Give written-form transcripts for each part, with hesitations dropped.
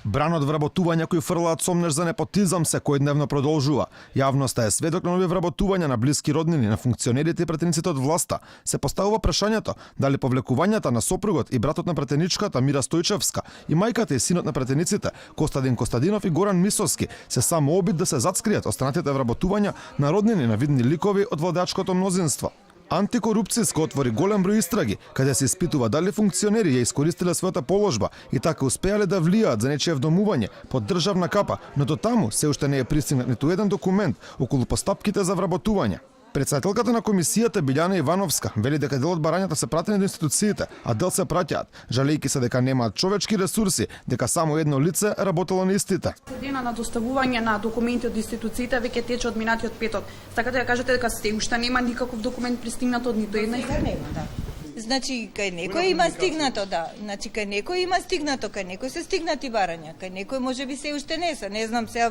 Бранот вработувања кои фрлаат сомнеш за непотизам секојдневно продолжува. Јавноста е сведок на нови вработувања на блиски роднини на функционерите и претениците од власта. Се поставува прашањето дали повлекувањата на сопругот и братот на претеничката Мира Стојчевска и мајката и синот на претениците Костадин Костадинов и Горан Мисовски се само обид да се зацкријат останатите вработувања на роднини на видни ликови од владеачкото мнозинство. Антикорупцијско отвори голем број истраги, каде се испитува дали функционери ја искористиле својата положба и така успеале да влијаат за нечие вдомување под државна капа, но до таму се уште не е пристигнат ниту еден документ околу постапките за вработување. Председателката на комисијата Билјана Ивановска вели дека дел од барањата се пратени до институциите, а дел се праќаат, жалејќи се дека немаат човечки ресурси, дека само едно лице работело на истите. Дена на доставување на документи од институциите веќе тече од минатиот петок. Сакате да кажете дека се уште нема никаков документ пристигнат од ниту една? Нема, да. Значи, кај некој има стигнато, да. Значи, кај некој има стигнато, кај некој се стигнати барања, кај некој можеби се уште не се. Не знам сега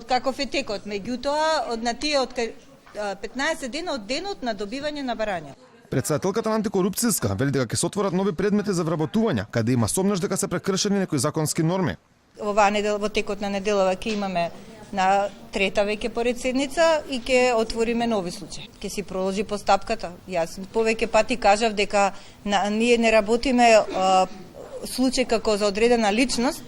каков е текот, меѓутоа од на тие од 15 дена од денот на добивање на барања. Председателката на антикорупцијска вели дека ќе се отворат нови предмети за вработување, каде има сомнеш дека се прекршени некои законски норми. Оваа недела, во текот на неделава ќе имаме на трета веќе поред седница и ќе отвориме нови случаи. Ќе си продолжи постапката. Јас повеќе пати кажав дека ние не работиме случај како за одредена личност,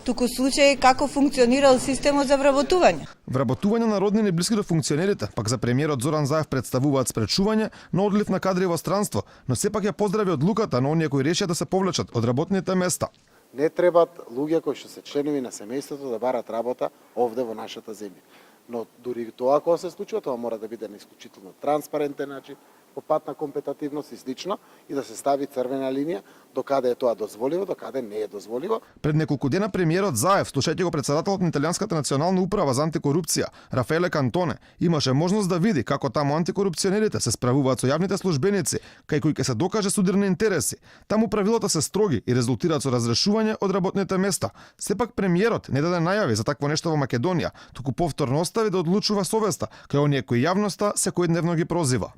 туку случај како функционирал системот за вработување. Вработување на роднини блиски до функционерите, пак за премиерот Зоран Заев представуваат спречување на одлив на кадри во странство, но сепак ја поздрави одлуката на оние кои решија да се повлечат од работните места. Не требат луѓе кои што се членови на семејството да барат работа овде во нашата земја. Но дури тоа кога се случува, тоа мора да биде на исклучително транспарентен начин, по пат на компетативност и слично, и да се стави црвена линија до каде е тоа дозволиво, до каде не е дозволиво. Пред неколку дена премиерот Заев, слушајќи го председателот на Италијанската национална управа за антикорупција, Рафаеле Кантоне, имаше можност да види како таму антикорупционерите се справуваат со јавните службеници, кај кои ќе се докаже судирни интереси. Таму правилата се строги и резултираат со разрешување од работните места. Сепак премиерот не даде најави за такво нешто во Македонија, туку повторно остави да одлучува совеста, кај оние кои јавноста секојдневно ги прозива.